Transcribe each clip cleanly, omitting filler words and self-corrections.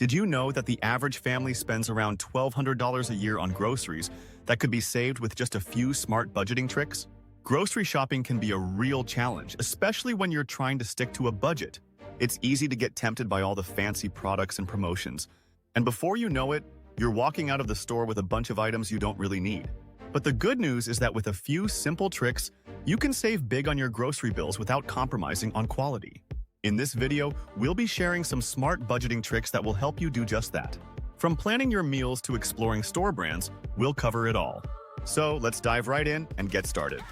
Did you know that the average family spends around $1,200 a year on groceries that could be saved with just a few smart budgeting tricks? Grocery shopping can be a real challenge, especially when you're trying to stick to a budget. It's easy to get tempted by all the fancy products and promotions. And before you know it, you're walking out of the store with a bunch of items you don't really need. But the good news is that with a few simple tricks, you can save big on your grocery bills without compromising on quality. In this video, we'll be sharing some smart budgeting tricks that will help you do just that. From planning your meals to exploring store brands, we'll cover it all. So let's dive right in and get started.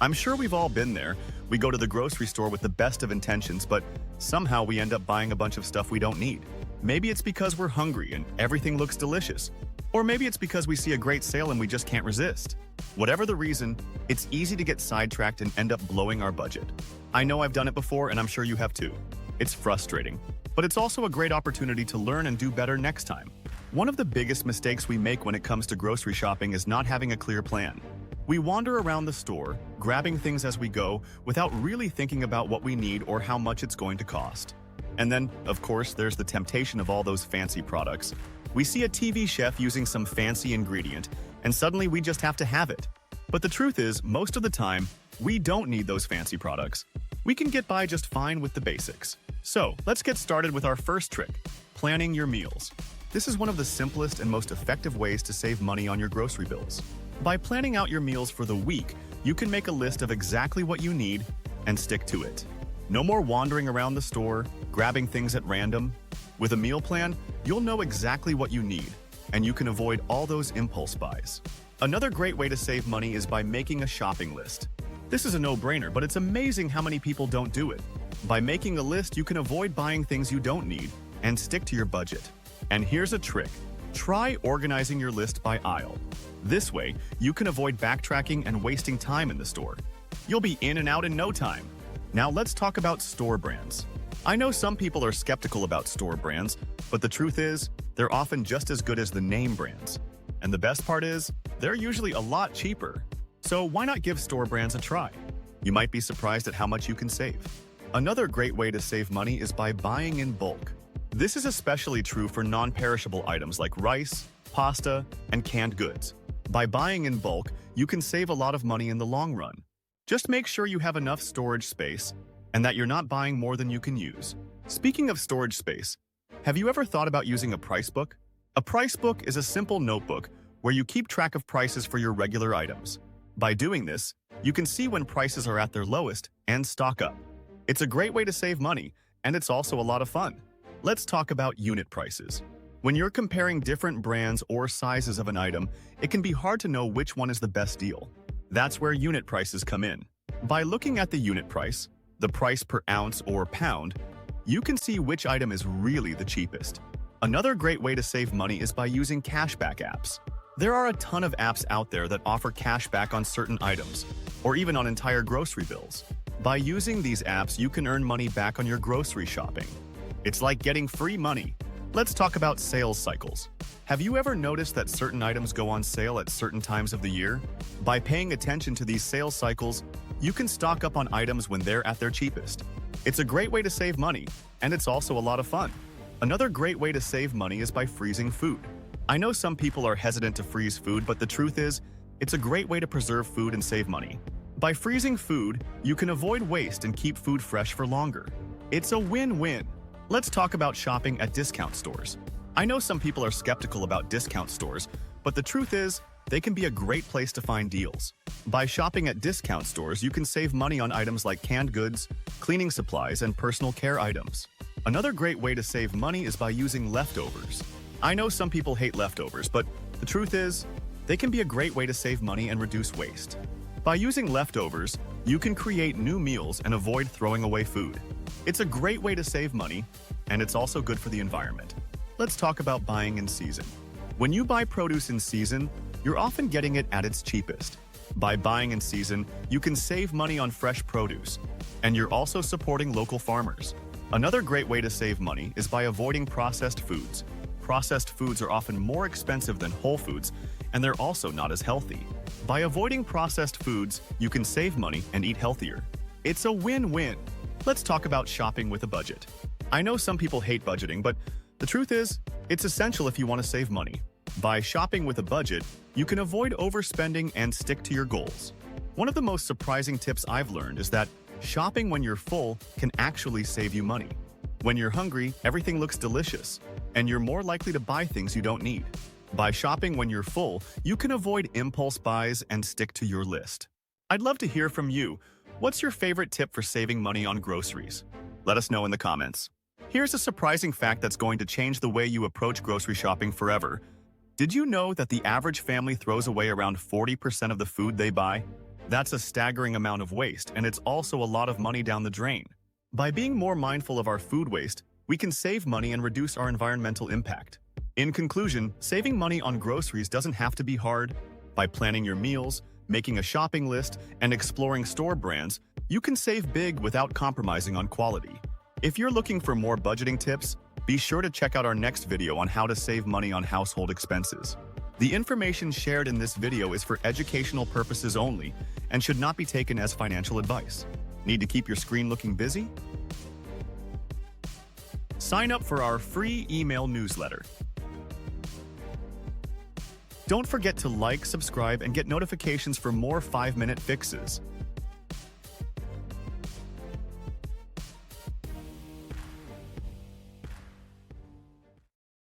I'm sure we've all been there. We go to the grocery store with the best of intentions, but somehow we end up buying a bunch of stuff we don't need. Maybe it's because we're hungry and everything looks delicious. Or maybe it's because we see a great sale and we just can't resist. Whatever the reason, it's easy to get sidetracked and end up blowing our budget. I know I've done it before and I'm sure you have too. It's frustrating, but it's also a great opportunity to learn and do better next time. One of the biggest mistakes we make when it comes to grocery shopping is not having a clear plan. We wander around the store, grabbing things as we go, without really thinking about what we need or how much it's going to cost. And then, of course, there's the temptation of all those fancy products. We see a TV chef using some fancy ingredient, and suddenly we just have to have it. But the truth is, most of the time, we don't need those fancy products. We can get by just fine with the basics. So, let's get started with our first trick, planning your meals. This is one of the simplest and most effective ways to save money on your grocery bills. By planning out your meals for the week, you can make a list of exactly what you need and stick to it. No more wandering around the store, grabbing things at random. With a meal plan, you'll know exactly what you need, and you can avoid all those impulse buys. Another great way to save money is by making a shopping list. This is a no-brainer, but it's amazing how many people don't do it. By making a list, you can avoid buying things you don't need and stick to your budget. And here's a trick. Try organizing your list by aisle. This way, you can avoid backtracking and wasting time in the store. You'll be in and out in no time. Now let's talk about store brands. I know some people are skeptical about store brands, but the truth is, they're often just as good as the name brands. And the best part is, they're usually a lot cheaper. So why not give store brands a try? You might be surprised at how much you can save. Another great way to save money is by buying in bulk. This is especially true for non-perishable items like rice, pasta, and canned goods. By buying in bulk, you can save a lot of money in the long run. Just make sure you have enough storage space and that you're not buying more than you can use. Speaking of storage space, have you ever thought about using a price book? A price book is a simple notebook where you keep track of prices for your regular items. By doing this, you can see when prices are at their lowest and stock up. It's a great way to save money, and it's also a lot of fun. Let's talk about unit prices. When you're comparing different brands or sizes of an item, it can be hard to know which one is the best deal. That's where unit prices come in. By looking at the unit price, the price per ounce or pound, you can see which item is really the cheapest. Another great way to save money is by using cashback apps. There are a ton of apps out there that offer cashback on certain items, or even on entire grocery bills. By using these apps, you can earn money back on your grocery shopping. It's like getting free money. Let's talk about sales cycles. Have you ever noticed that certain items go on sale at certain times of the year? By paying attention to these sales cycles, you can stock up on items when they're at their cheapest. It's a great way to save money, and it's also a lot of fun. Another great way to save money is by freezing food. I know some people are hesitant to freeze food, but the truth is, it's a great way to preserve food and save money. By freezing food, you can avoid waste and keep food fresh for longer. It's a win-win. Let's talk about shopping at discount stores. I know some people are skeptical about discount stores, but the truth is, they can be a great place to find deals. By shopping at discount stores, you can save money on items like canned goods, cleaning supplies, and personal care items. Another great way to save money is by using leftovers. I know some people hate leftovers, but the truth is, they can be a great way to save money and reduce waste. By using leftovers, you can create new meals and avoid throwing away food. It's a great way to save money, and it's also good for the environment. Let's talk about buying in season. When you buy produce in season, you're often getting it at its cheapest. By buying in season, you can save money on fresh produce, and you're also supporting local farmers. Another great way to save money is by avoiding processed foods. Processed foods are often more expensive than whole foods, and they're also not as healthy. By avoiding processed foods, you can save money and eat healthier. It's a win-win. Let's talk about shopping with a budget. I know some people hate budgeting, but The truth is, it's essential if you want to save money. By shopping with a budget, you can avoid overspending and stick to your goals. One of the most surprising tips I've learned is that shopping when you're full can actually save you money. When you're hungry, everything looks delicious, and you're more likely to buy things you don't need. By shopping when you're full, you can avoid impulse buys and stick to your list. I'd love to hear from you. What's your favorite tip for saving money on groceries? Let us know in the comments. Here's a surprising fact that's going to change the way you approach grocery shopping forever. Did you know that the average family throws away around 40% of the food they buy? That's a staggering amount of waste, and it's also a lot of money down the drain. By being more mindful of our food waste, we can save money and reduce our environmental impact. In conclusion, saving money on groceries doesn't have to be hard. By planning your meals, making a shopping list, and exploring store brands, you can save big without compromising on quality. If you're looking for more budgeting tips, be sure to check out our next video on how to save money on household expenses. The information shared in this video is for educational purposes only and should not be taken as financial advice. Need to keep your screen looking busy? Sign up for our free email newsletter. Don't forget to like, subscribe, and get notifications for more 5-minute fixes.